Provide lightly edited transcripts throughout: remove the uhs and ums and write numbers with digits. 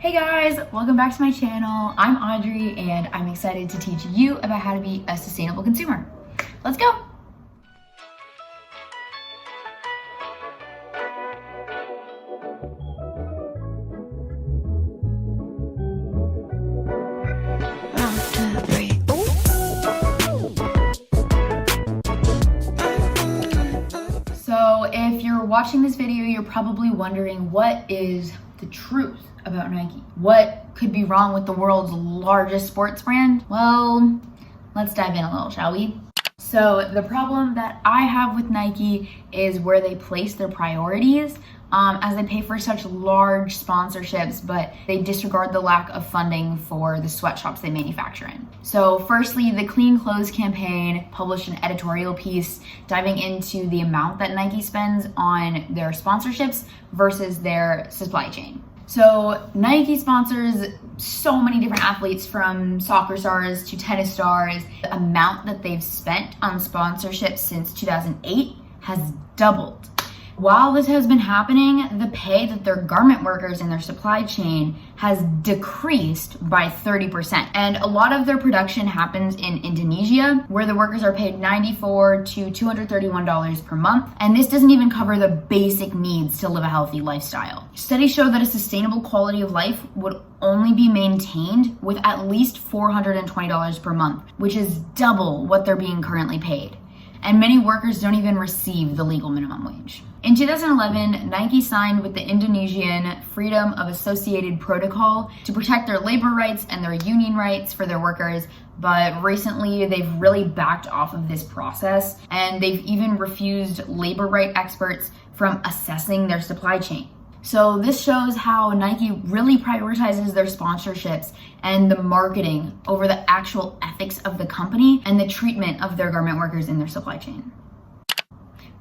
Hey guys, welcome back to my channel. I'm Audrey and I'm excited to teach you about how to be a sustainable consumer. Let's go. So if you're watching this video, you're probably wondering, what is the truth about Nike? What could be wrong with the world's largest sports brand? Well, let's dive in a little, shall we? So the problem that I have with Nike is where they place their priorities, as they pay for such large sponsorships, but they disregard the lack of funding for the sweatshops they manufacture in. So firstly, the Clean Clothes campaign published an editorial piece diving into the amount that Nike spends on their sponsorships versus their supply chain. So Nike sponsors so many different athletes, from soccer stars to tennis stars. The amount that they've spent on sponsorships since 2008 has doubled. While this has been happening, the pay that their garment workers in their supply chain has decreased by 30%. And a lot of their production happens in Indonesia, where the workers are paid $94 to $231 per month. And this doesn't even cover the basic needs to live a healthy lifestyle. Studies show that a sustainable quality of life would only be maintained with at least $420 per month, which is double what they're being currently paid. And many workers don't even receive the legal minimum wage. In 2011, Nike signed with the Indonesian Freedom of Associated Protocol to protect their labor rights and their union rights for their workers, but recently they've really backed off of this process, and they've even refused labor right experts from assessing their supply chain. So this shows how Nike really prioritizes their sponsorships and the marketing over the actual ethics of the company and the treatment of their garment workers in their supply chain.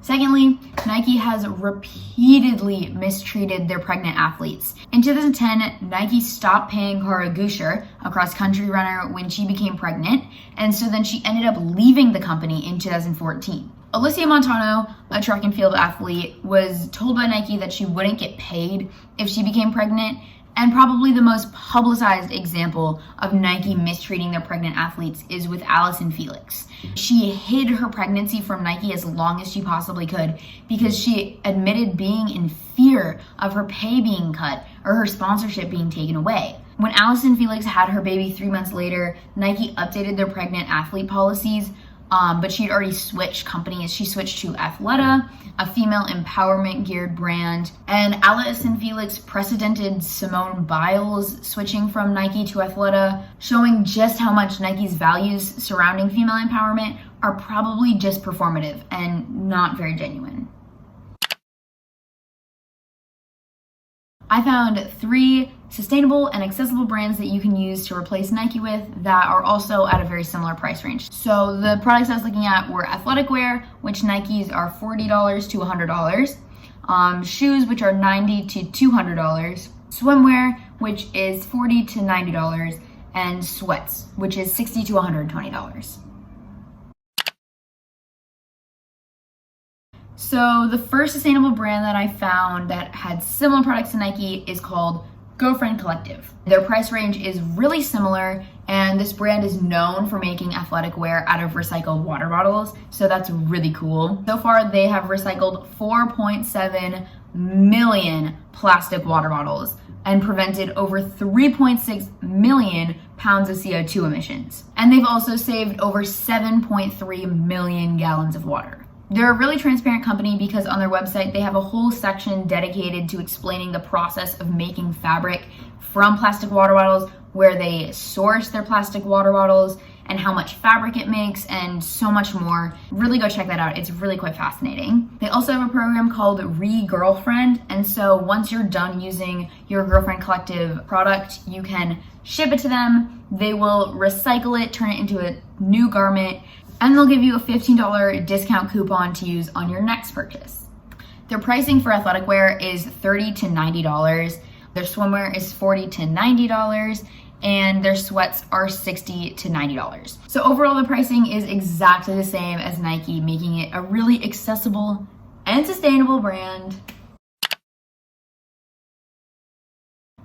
Secondly, Nike has repeatedly mistreated their pregnant athletes. In 2010, Nike stopped paying Cara Goucher, a cross-country runner, when she became pregnant, and so then she ended up leaving the company in 2014. Alicia Montano, a track and field athlete, was told by Nike that she wouldn't get paid if she became pregnant, and probably the most publicized example of Nike mistreating their pregnant athletes is with Allyson Felix. She hid her pregnancy from Nike as long as she possibly could because she admitted being in fear of her pay being cut or her sponsorship being taken away. When Allyson Felix had her baby 3 months later, Nike updated their pregnant athlete policies, but she'd already switched companies. She switched to Athleta, a female empowerment geared brand, and Allyson Felix precedented Simone Biles switching from Nike to Athleta, showing just how much Nike's values surrounding female empowerment are probably just performative and not very genuine. I found 3 sustainable and accessible brands that you can use to replace Nike with that are also at a very similar price range. So the products I was looking at were athletic wear, which Nikes are $40 to $100, shoes, which are $90 to $200, swimwear, which is $40 to $90, and sweats, which is $60 to $120. So the first sustainable brand that I found that had similar products to Nike is called Girlfriend Collective. Their price range is really similar, and this brand is known for making athletic wear out of recycled water bottles, so that's really cool. So far, they have recycled 4.7 million plastic water bottles and prevented over 3.6 million pounds of CO2 emissions. And they've also saved over 7.3 million gallons of water. They're a really transparent company because on their website, they have a whole section dedicated to explaining the process of making fabric from plastic water bottles, where they source their plastic water bottles and how much fabric it makes, and so much more. Really go check that out. It's really quite fascinating. They also have a program called Re-Girlfriend, and so once you're done using your Girlfriend Collective product, you can ship it to them. They will recycle it, turn it into a new garment, and they'll give you a $15 discount coupon to use on your next purchase. Their pricing for athletic wear is $30 to $90. Their swimwear is $40 to $90, and their sweats are $60 to $90. So overall, the pricing is exactly the same as Nike, making it a really accessible and sustainable brand.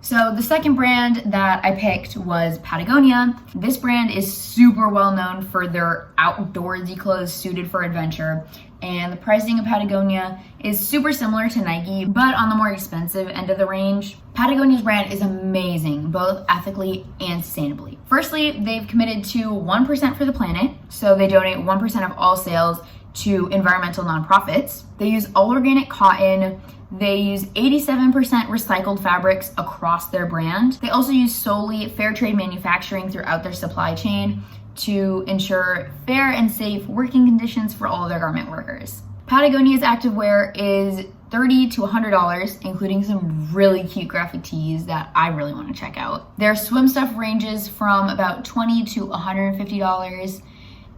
So the second brand that I picked was Patagonia. This brand is super well known for their outdoorsy clothes suited for adventure. And the pricing of Patagonia is super similar to Nike, but on the more expensive end of the range. Patagonia's brand is amazing, both ethically and sustainably. Firstly, they've committed to 1% for the planet, so they donate 1% of all sales to environmental nonprofits. They use all organic cotton. They use 87% recycled fabrics across their brand. They also use solely fair trade manufacturing throughout their supply chain to ensure fair and safe working conditions for all of their garment workers. Patagonia's activewear is $30 to $100, including some really cute graphic tees that I really want to check out. Their swim stuff ranges from about $20 to $150,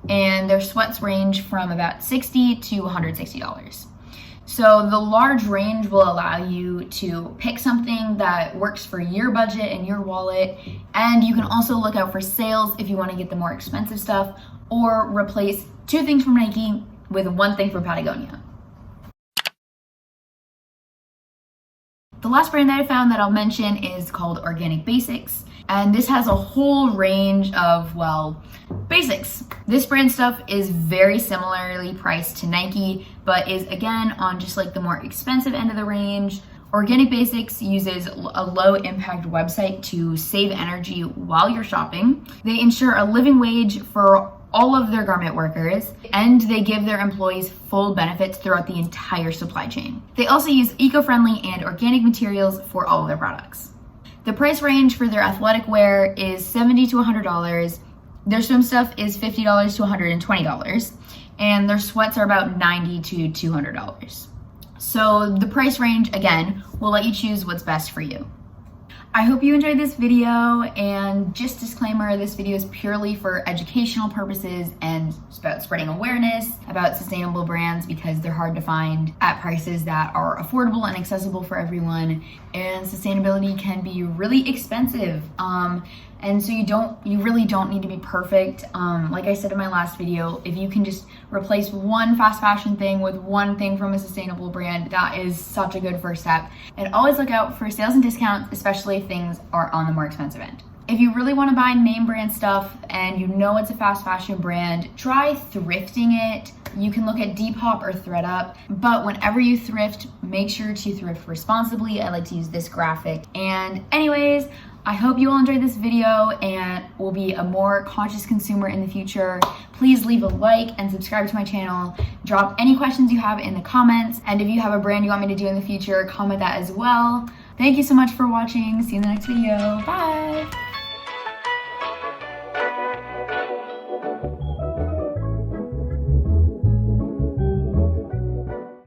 and their sweats range from about $60 to $160. So the large range will allow you to pick something that works for your budget and your wallet, and you can also look out for sales if you want to get the more expensive stuff, or replace 2 things from Nike with 1 thing from Patagonia. The last brand that I found that I'll mention is called Organic Basics, and this has a whole range of, well, basics. This brand stuff is very similarly priced to Nike, but is again on just like the more expensive end of the range. Organic Basics uses a low impact website to save energy while you're shopping. They ensure a living wage for all of their garment workers, and they give their employees full benefits throughout the entire supply chain. They also use eco-friendly and organic materials for all of their products. The price range for their athletic wear is $70 to $100. Their swim stuff is $50 to $120, and their sweats are about $90 to $200. So the price range, again, will let you choose what's best for you. I hope you enjoyed this video, and just disclaimer, this video is purely for educational purposes and it's about spreading awareness about sustainable brands because they're hard to find at prices that are affordable and accessible for everyone, and sustainability can be really expensive. And so you really don't need to be perfect. Like I said in my last video, if you can just replace 1 fast fashion thing with 1 thing from a sustainable brand, that is such a good first step. And always look out for sales and discounts, especially if things are on the more expensive end. If you really want to buy name brand stuff and you know it's a fast fashion brand, try thrifting it. You can look at Depop or ThredUp, but whenever you thrift, make sure to thrift responsibly. I like to use this graphic. And anyways, I hope you all enjoyed this video and will be a more conscious consumer in the future. Please leave a like and subscribe to my channel. Drop any questions you have in the comments. And if you have a brand you want me to do in the future, comment that as well. Thank you so much for watching. See you in the next video. Bye.